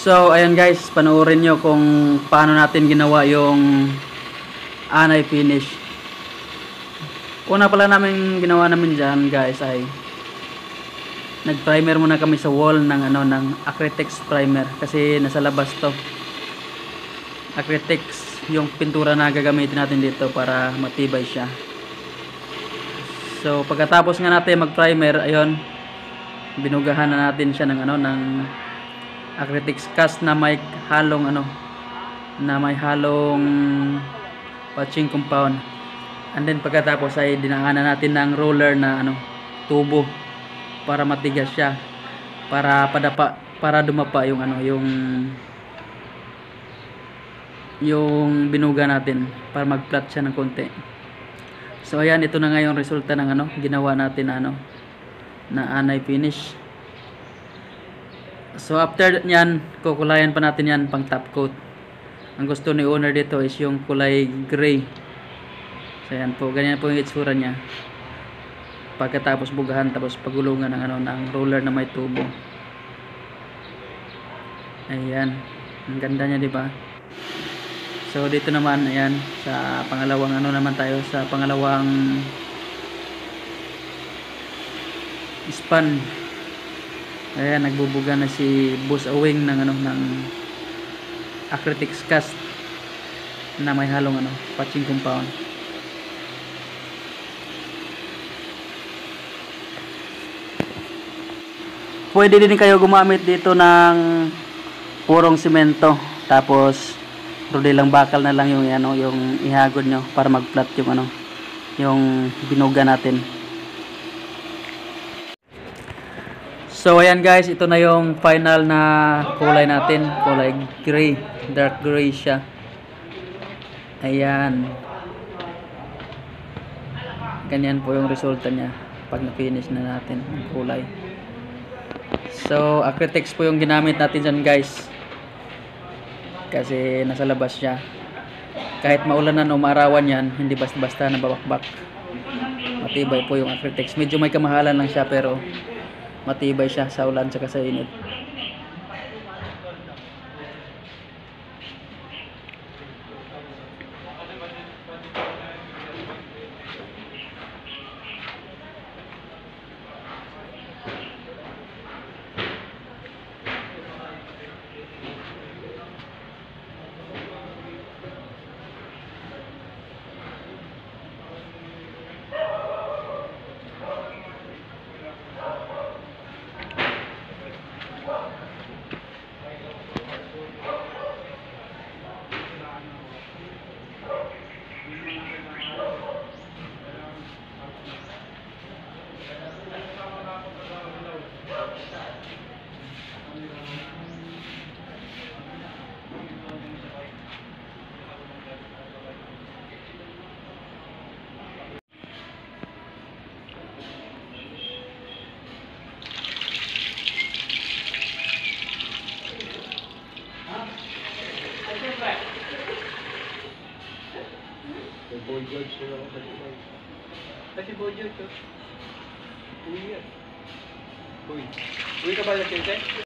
So ayan guys, panoorin nyo kung paano natin ginawa yung anay finish. Una pala namin ginawa namin dyan guys ay nag-primer muna kami sa wall ng Acrytex primer kasi nasa labas to. Acrytex yung pintura na gagamitin natin dito para matibay siya. So pagkatapos nga natin mag-primer, ayun, binugahan na natin siya ng ng Acrytex cast na may halong patching compound. And then pagkatapos ay dinaanan natin ng roller na tubo para matigas siya, para dumapa yung binuga natin, para mag-flat siya ng konti. So ayan, ito na nga yung resulta ng ginawa natin na anay finish. So after nyan, kukulayan pa natin yan pang top coat. Ang gusto ni owner dito is yung kulay gray. So ayan po, ganyan po yung itsura nya pagkatapos bugahan, tapos pagulungan ng roller na may tubo. Ayan, ang ganda nya, di ba? So dito naman, ayan, sa pangalawang naman tayo, sa pangalawang span. Ayan, nagbubuga na si Boss Awing ng Acrytex cast na may halong patching compound. Pwede din kayo gumamit dito ng purong simento, tapos rudilang bakal na lang yung yung ihagod nyo para mag-flat yung binuga natin. So ayan guys, ito na yung final na kulay natin, kulay gray, dark gray siya. Ayan, ganyan po yung resulta nya pag na-finish na natin ang kulay. So Acrytex po yung ginamit natin dyan guys, kasi nasa labas siya. Kahit maulanan o maarawan yan, hindi basta-basta nababakbak. Matibay po yung Acrytex. Medyo may kamahalan lang siya, pero matibay siya sa ulan at sa init. Kasi Bojo to. Uwi yan. Uwi ka ba nag-check?